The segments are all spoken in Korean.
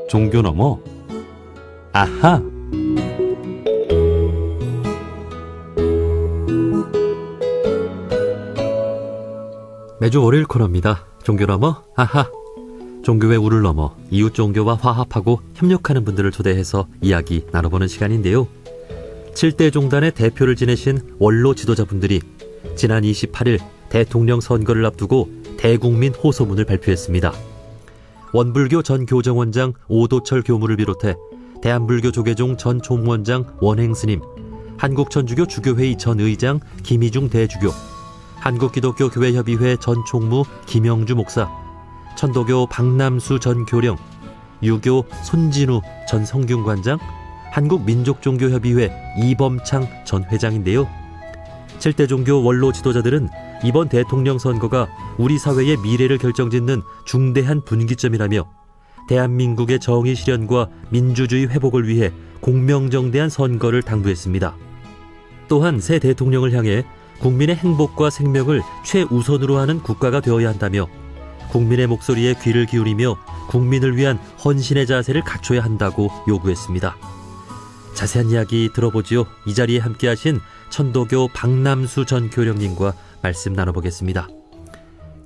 종교 너머 아하. 매주 월요일 코너입니다. 종교 너머 아하. 종교의 우를 넘어 이웃 종교와 화합하고 협력하는 분들을 초대해서 이야기 나눠보는 시간인데요. 7대 종단의 대표를 지내신 원로 지도자분들이 지난 28일 대통령 선거를 앞두고 대국민 호소문을 발표했습니다. 원불교 전 교정원장 오도철 교무를 비롯해 대한불교 조계종 전 총무원장 원행스님, 한국천주교 주교회의 전 의장 김희중 대주교, 한국기독교교회협의회 전 총무 김영주 목사, 천도교 박남수 전 교령, 유교 손진우 전 성균관장, 한국민족종교협의회 이범창 전 회장인데요. 7대 종교 원로 지도자들은 이번 대통령 선거가 우리 사회의 미래를 결정짓는 중대한 분기점이라며 대한민국의 정의 실현과 민주주의 회복을 위해 공명정대한 선거를 당부했습니다. 또한 새 대통령을 향해 국민의 행복과 생명을 최우선으로 하는 국가가 되어야 한다며 국민의 목소리에 귀를 기울이며 국민을 위한 헌신의 자세를 갖춰야 한다고 요구했습니다. 자세한 이야기 들어보지요. 이 자리에 함께하신 천도교 박남수 전 교령님과 말씀 나눠보겠습니다.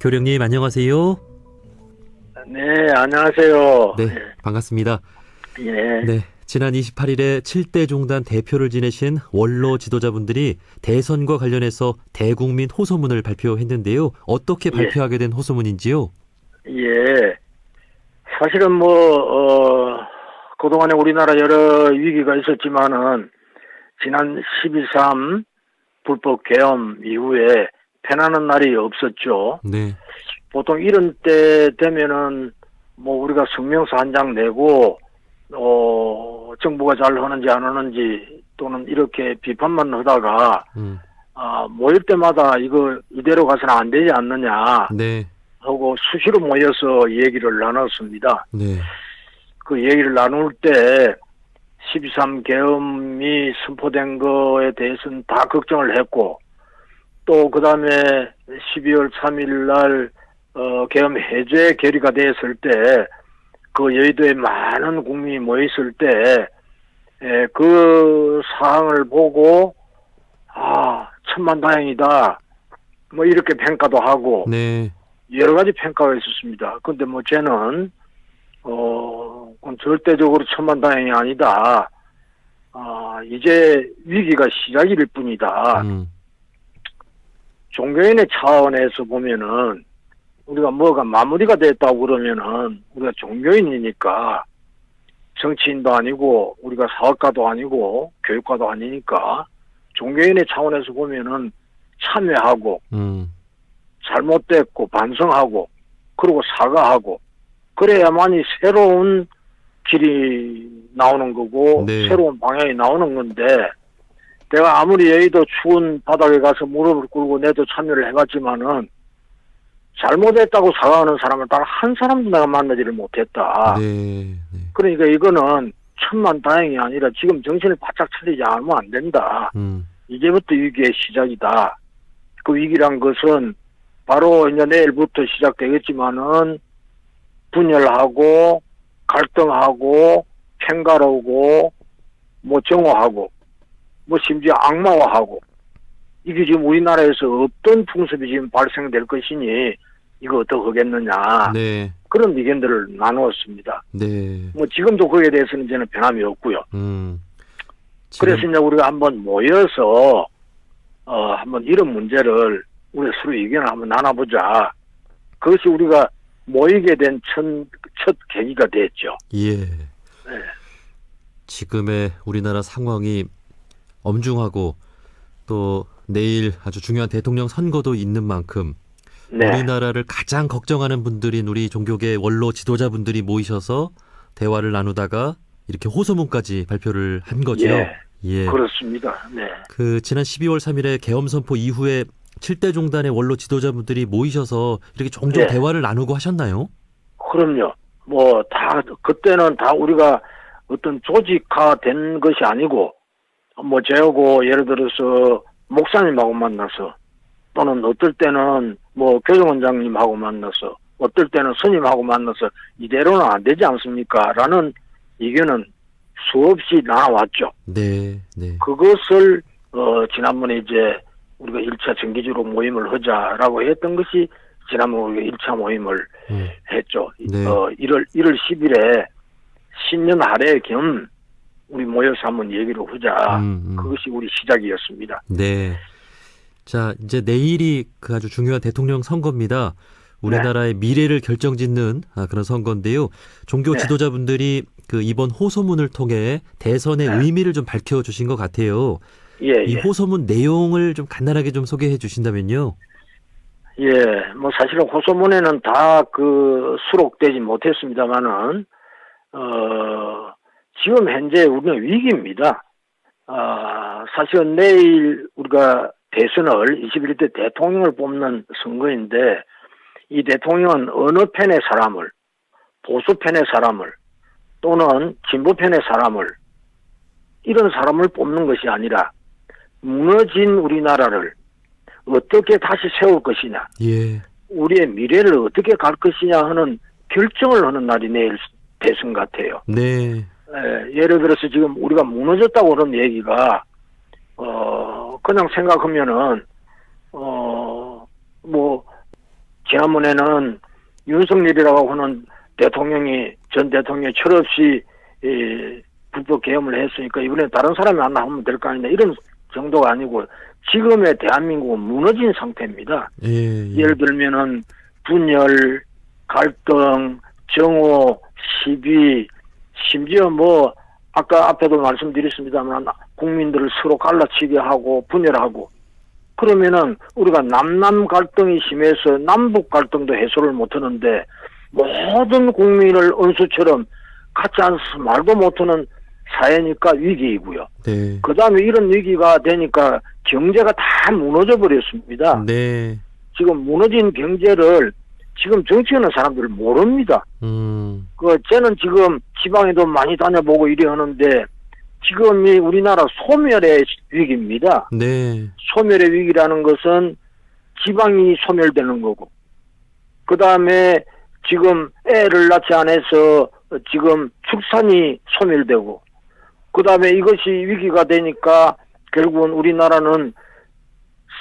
교령님 안녕하세요. 네, 안녕하세요. 네, 반갑습니다. 예. 네, 지난 28일에 7대 종단 대표를 지내신 원로 지도자분들이 대선과 관련해서 대국민 호소문을 발표했는데요. 어떻게 발표하게 된 호소문인지요? 예. 사실은 그동안에 우리나라 여러 위기가 있었지만은 지난 12.3 불법 계엄 이후에 편안한 날이 없었죠. 네. 보통 이런 때 되면은 우리가 성명서 한 장 내고 정부가 잘 하는지 안 하는지 또는 이렇게 비판만 하다가 모일 때마다 이거 이대로 가서는 안 되지 않느냐 네. 하고 수시로 모여서 얘기를 나눴습니다. 네. 그 얘기를 나눌 때 12.3 계엄이 선포된 거에 대해서는 다 걱정을 했고 또 그 다음에 12월 3일 날 계엄 해제 결의가 됐을 때 그 여의도에 많은 국민이 모였을 때 그 사항을 보고 천만다행이다 이렇게 평가도 하고 네. 여러 가지 평가가 있었습니다. 근데 쟤는 그건 절대적으로 천만다행이 아니다. 이제 위기가 시작일 뿐이다. 종교인의 차원에서 보면은 우리가 뭐가 마무리가 됐다고 그러면은 우리가 종교인이니까 정치인도 아니고 우리가 사업가도 아니고 교육가도 아니니까 종교인의 차원에서 보면은 참여하고 잘못됐고 반성하고 그리고 사과하고 그래야만이 새로운 길이 나오는 거고 네. 새로운 방향이 나오는 건데 내가 아무리 여의도 추운 바닥에 가서 무릎을 꿇고 내도 참여를 해봤지만은 잘못했다고 사과하는 사람을 딱 한 사람도 내가 만나지를 못했다. 네. 네. 그러니까 이거는 천만다행이 아니라 지금 정신을 바짝 차리지 않으면 안 된다. 이제부터 위기의 시작이다. 그 위기란 것은 바로 이제 내일부터 시작되겠지만은 분열하고 갈등하고 편가르고 정오하고 심지어 악마화하고 이게 지금 우리나라에서 없던 풍습이 지금 발생될 것이니 이거 어떡하겠느냐. 네. 그런 의견들을 나누었습니다. 네. 지금도 거기에 대해서는 저는 변함이 없고요. 그래서 이제 우리가 한번 모여서 한번 이런 문제를 우리 서로 의견을 한번 나눠보자. 그것이 우리가 모이게 된 첫 계기가 됐죠. 예. 네. 지금의 우리나라 상황이 엄중하고 또 내일 아주 중요한 대통령 선거도 있는 만큼 네. 우리나라를 가장 걱정하는 분들인 우리 종교계 원로 지도자분들이 모이셔서 대화를 나누다가 이렇게 호소문까지 발표를 한 거죠. 예. 그렇습니다. 네. 지난 12월 3일에 계엄 선포 이후에 7대 종단의 원로 지도자분들이 모이셔서 이렇게 종종 대화를 나누고 하셨나요? 그럼요. 그때는 다 우리가 어떤 조직화된 것이 아니고 저하고 예를 들어서 목사님하고 만나서 또는 어떨 때는 교정원장님하고 만나서 어떨 때는 스님하고 만나서 이대로는 안 되지 않습니까? 라는 의견은 수없이 나왔죠. 네, 네. 그것을 지난번에 이제 우리가 1차 정기적으로 모임을 하자라고 했던 것이 지난번 우리가 1차 모임을 했죠. 네. 1월 10일에 신년 할애 겸 우리 모여서 한번 얘기를 하자. 그것이 우리 시작이었습니다. 네. 자, 이제 내일이 그 아주 중요한 대통령 선거입니다. 우리나라의 미래를 결정짓는 그런 선거인데요. 종교 네. 지도자분들이 그 이번 호소문을 통해 대선의 네. 의미를 좀 밝혀주신 것 같아요. 예, 이 예. 호소문 내용을 좀 간단하게 좀 소개해 주신다면요. 예, 뭐 사실은 호소문에는 다 수록되지 못했습니다만은, 지금 현재 우리는 위기입니다. 사실은 내일 우리가 대선을 21대 대통령을 뽑는 선거인데, 이 대통령은 어느 편의 사람을, 보수편의 사람을, 또는 진보편의 사람을, 이런 사람을 뽑는 것이 아니라, 무너진 우리나라를 어떻게 다시 세울 것이냐, 예. 우리의 미래를 어떻게 갈 것이냐 하는 결정을 하는 날이 내일 대선 같아요. 네. 예를 들어서 지금 우리가 무너졌다고 그런 얘기가 그냥 생각하면은 뭐 지난번에는 윤석열이라고 하는 전 대통령이 철없이 불법 계엄을 했으니까 이번에 다른 사람이 하나 하면 될 거 아니냐 이런 정도가 아니고 지금의 대한민국은 무너진 상태입니다. 예. 예를 들면은 분열, 갈등, 정오, 시비, 심지어 뭐 아까 앞에도 말씀드렸습니다만 국민들을 서로 갈라치게 하고 분열하고 그러면은 우리가 남남 갈등이 심해서 남북 갈등도 해소를 못하는데 모든 국민을 은수처럼 같이 앉아서 말도 못하는 사회니까 위기이고요. 네. 그 다음에 이런 위기가 되니까 경제가 다 무너져 버렸습니다. 네. 지금 무너진 경제를 지금 정치하는 사람들 모릅니다. 저는 지금 지방에도 많이 다녀보고 이래 하는데 지금이 우리나라 소멸의 위기입니다. 네. 소멸의 위기라는 것은 지방이 소멸되는 거고 그 다음에 지금 애를 낳지 않아서 지금 축산이 소멸되고 그 다음에 이것이 위기가 되니까 결국은 우리나라는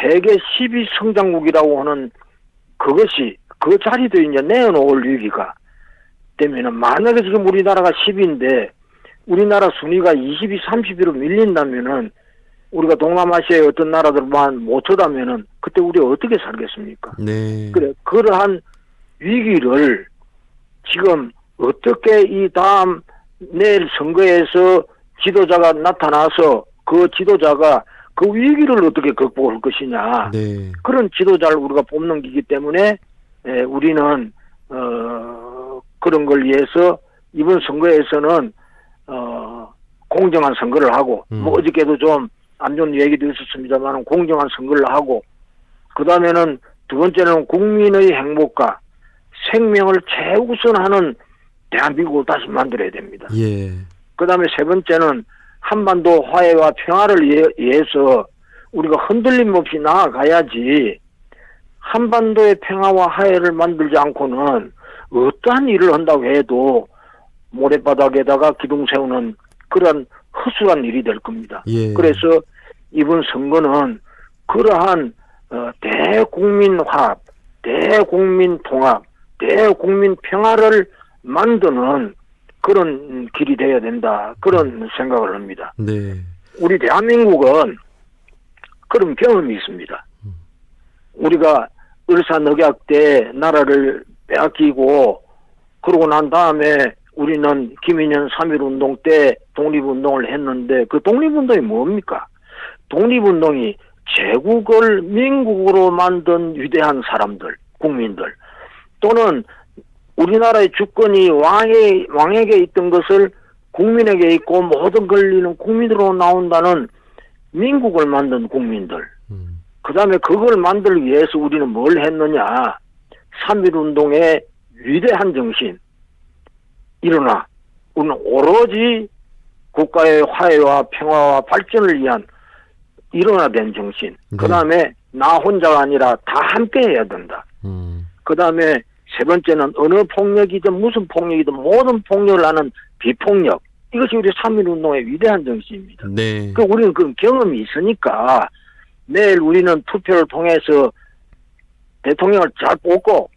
세계 10위 성장국이라고 하는 그것이 그 자리도 이제 내어놓을 위기가 되면은 만약에 지금 우리나라가 10위인데 우리나라 순위가 20위, 30위로 밀린다면은 우리가 동남아시아의 어떤 나라들만 못하다면은 그때 우리 어떻게 살겠습니까? 네. 그래 그러한 위기를 지금 어떻게 이 다음 내일 선거에서 지도자가 나타나서 그 지도자가 그 위기를 어떻게 극복할 것이냐. 네. 그런 지도자를 우리가 뽑는 기기 때문에 우리는 그런 걸 위해서 이번 선거에서는 공정한 선거를 하고 뭐 어저께도 좀 안 좋은 얘기도 있었습니다만 공정한 선거를 하고 그 다음에는 두 번째는 국민의 행복과 생명을 최우선하는 대한민국을 다시 만들어야 됩니다. 예. 그 다음에 세 번째는 한반도 화해와 평화를 위해서 우리가 흔들림 없이 나아가야지 한반도의 평화와 화해를 만들지 않고는 어떠한 일을 한다고 해도 모래바닥에다가 기둥 세우는 그런 허술한 일이 될 겁니다. 예. 그래서 이번 선거는 그러한 대국민 화합, 대국민 통합, 대국민 평화를 만드는 그런 길이 돼야 된다. 그런 생각을 합니다. 네. 우리 대한민국은 그런 경험이 있습니다. 우리가 을사늑약 때 나라를 빼앗기고 그러고 난 다음에 우리는 김인현 3.1운동 때 독립운동을 했는데 그 독립운동이 뭡니까? 독립운동이 제국을 민국으로 만든 위대한 사람들, 국민들 또는 우리나라의 주권이 왕에게 있던 것을 국민에게 있고 모든 권리는 국민으로 나온다는 민국을 만든 국민들. 그 다음에 그걸 만들기 위해서 우리는 뭘 했느냐. 3.1운동의 위대한 정신. 일어나. 우리는 오로지 국가의 화해와 평화와 발전을 위한 일어나된 정신. 그 다음에 나 혼자가 아니라 다 함께 해야 된다. 그 다음에 세 번째는 어느 폭력이든 무슨 폭력이든 모든 폭력을 하는 비폭력. 이것이 우리 3.1운동의 위대한 정신입니다. 네. 우리는 그 경험이 있으니까 내일 우리는 투표를 통해서 대통령을 잘 뽑고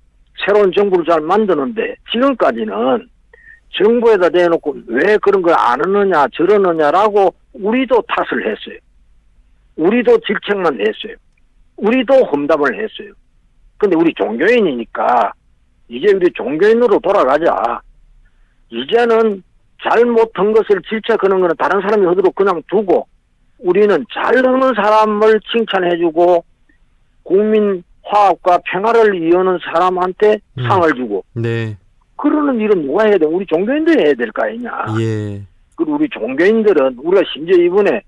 새로운 정부를 잘 만드는데 지금까지는 정부에다 대놓고 왜 그런 걸 안 하느냐 저러느냐라고 우리도 탓을 했어요. 우리도 질책만 했어요. 우리도 험담을 했어요. 근데 우리 종교인이니까 이제 우리 종교인으로 돌아가자. 이제는 잘못한 것을 질책하는 것은 다른 사람이 하도록 그냥 두고 우리는 잘하는 사람을 칭찬해주고 국민 화합과 평화를 이루는 사람한테 상을 주고 네. 그러는 일은 누가 해야 돼? 우리 종교인들이 해야 될 거 아니냐. 예. 그리고 우리 종교인들은 우리가 심지어 이번에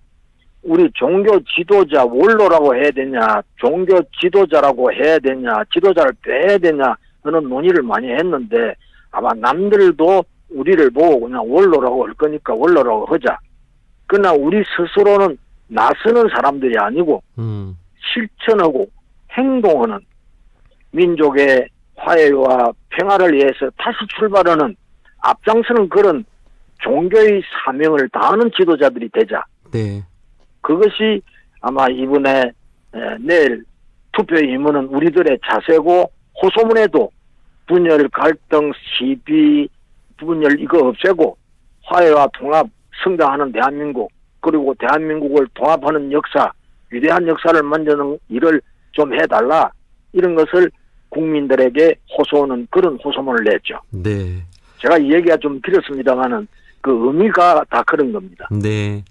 우리 종교 지도자 원로라고 해야 되냐 종교 지도자라고 해야 되냐 지도자를 빼야 되냐 하는 논의를 많이 했는데 아마 남들도 우리를 보고 그냥 원로라고 할 거니까 원로라고 하자. 그러나 우리 스스로는 나서는 사람들이 아니고 실천하고 행동하는 민족의 화해와 평화를 위해서 다시 출발하는 앞장서는 그런 종교의 사명을 다하는 지도자들이 되자. 네. 그것이 아마 이번에 내일 투표에 임하는 우리들의 자세고 호소문에도 분열, 갈등, 시비, 분열 이거 없애고 화해와 통합 성장하는 대한민국 그리고 대한민국을 통합하는 역사, 위대한 역사를 만드는 일을 좀 해달라 이런 것을 국민들에게 호소하는 그런 호소문을 냈죠. 네. 제가 이 얘기가 좀 길었습니다만은 그 의미가 다 그런 겁니다. 네.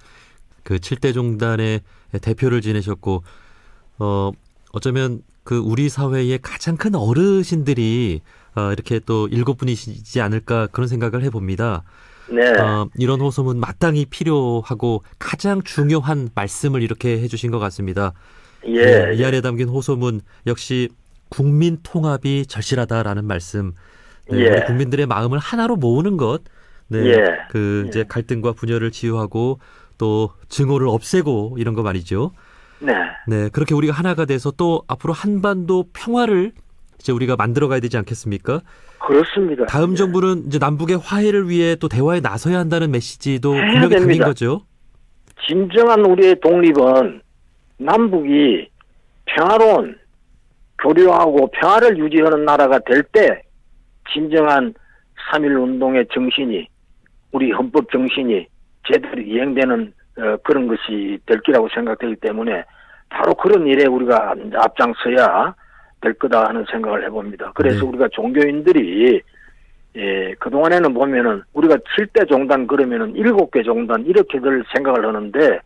그 7대 종단의 대표를 지내셨고 어쩌면 그 우리 사회의 가장 큰 어르신들이 이렇게 또 7분이시지 않을까 그런 생각을 해봅니다. 네. 이런 호소문 마땅히 필요하고 가장 중요한 말씀을 이렇게 해주신 것 같습니다. 예. 네, 이 안에 담긴 호소문 역시 국민 통합이 절실하다라는 말씀. 네, 예. 우리 국민들의 마음을 하나로 모으는 것. 네. 예. 그 이제 갈등과 분열을 치유하고 또 증오를 없애고 이런 거 말이죠. 네. 네, 그렇게 우리가 하나가 돼서 또 앞으로 한반도 평화를 이제 우리가 만들어 가야 되지 않겠습니까? 그렇습니다. 다음 예. 정부는 이제 남북의 화해를 위해 또 대화에 나서야 한다는 메시지도 해야 분명히 담긴 됩니다. 거죠. 진정한 우리의 독립은 남북이 평화로운 교류하고 평화를 유지하는 나라가 될 때 진정한 3.1운동의 정신이 우리 헌법 정신이 제대로 이행되는 그런 것이 될 거라고 생각되기 때문에 바로 그런 일에 우리가 앞장서야 될 거다 하는 생각을 해봅니다. 그래서 네. 우리가 종교인들이 그동안에는 보면은 우리가 7대 종단 그러면은 7개 종단 이렇게들 생각을 하는데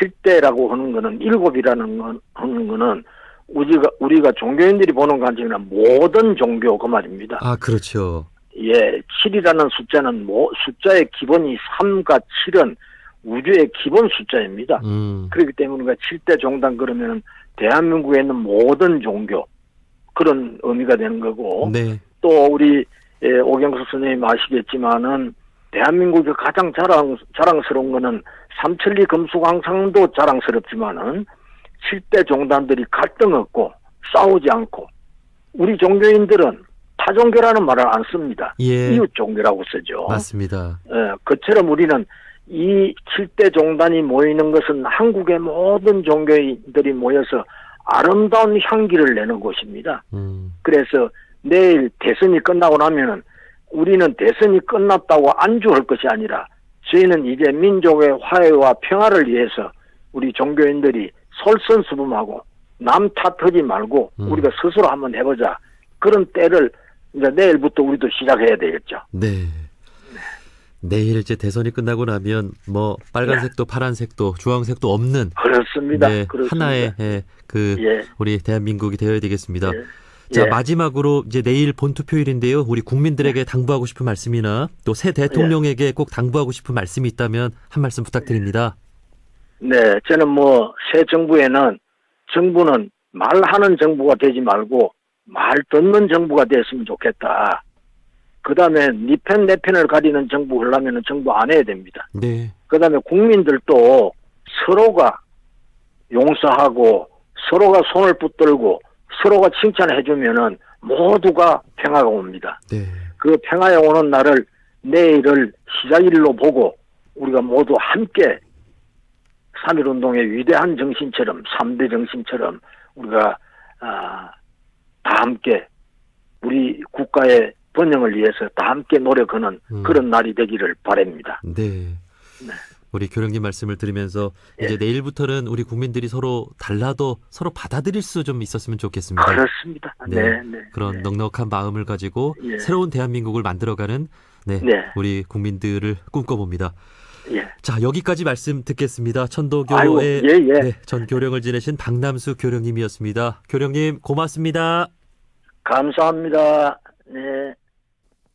7대라고 하는 거는 7이라는 하는 거는 우리가 종교인들이 보는 관점이나 모든 종교 그 말입니다. 아, 그렇죠. 예, 7이라는 숫자는 숫자의 기본이 3과 7은 우주의 기본 숫자입니다. 그렇기 때문에 우리가 7대 종단 그러면은 대한민국에 있는 모든 종교 그런 의미가 되는 거고 네. 또 우리 오경수 선생님 아시겠지만은 대한민국의 가장 자랑스러운 거는 삼천리 금수강상도 자랑스럽지만은 7대 종단들이 갈등 없고 싸우지 않고 우리 종교인들은 타종교라는 말을 안 씁니다. 예. 이웃 종교라고 쓰죠. 맞습니다. 그처럼 우리는 이 7대 종단이 모이는 것은 한국의 모든 종교인들이 모여서 아름다운 향기를 내는 곳입니다. 그래서 내일 대선이 끝나고 나면은 우리는 대선이 끝났다고 안주할 것이 아니라 저희는 이제 민족의 화해와 평화를 위해서 우리 종교인들이 솔선수범하고 남 탓하지 말고 우리가 스스로 한번 해보자. 그런 때를 이제 내일부터 우리도 시작해야 되겠죠. 네. 내일 이제 대선이 끝나고 나면 뭐 빨간색도 파란색도 주황색도 없는 그렇습니다. 네, 그렇습니다. 하나의 우리 대한민국이 되어야 되겠습니다. 예. 자, 예. 마지막으로 이제 내일 본투표일인데요. 우리 국민들에게 당부하고 싶은 말씀이나 또 새 대통령에게 꼭 당부하고 싶은 말씀이 있다면 한 말씀 부탁드립니다. 네, 저는 새 정부에는 정부는 말하는 정부가 되지 말고 말 듣는 정부가 됐으면 좋겠다. 그 다음에 네 편 내 편을 가리는 정부 하려면 정부 안 해야 됩니다. 네. 그 다음에 국민들도 서로가 용서하고 서로가 손을 붙들고 서로가 칭찬해주면은 모두가 평화가 옵니다. 네. 그 평화에 오는 날을 내일을 시작일로 보고 우리가 모두 함께 3.1운동의 위대한 정신처럼 3대 정신처럼 우리가 다 함께 우리 국가의 번영을 위해서 다 함께 노력하는 그런 날이 되기를 바랍니다. 네. 우리 교령님 말씀을 들으면서 예. 이제 내일부터는 우리 국민들이 서로 달라도 서로 받아들일 수 좀 있었으면 좋겠습니다. 그렇습니다. 네. 네. 그런 넉넉한 마음을 가지고 예. 새로운 대한민국을 만들어가는 네, 네. 우리 국민들을 꿈꿔봅니다. 예. 자, 여기까지 말씀 듣겠습니다. 아이고, 천도교의 예. 네, 전 교령을 지내신 박남수 교령님이었습니다. 교령님 고맙습니다. 감사합니다. 네.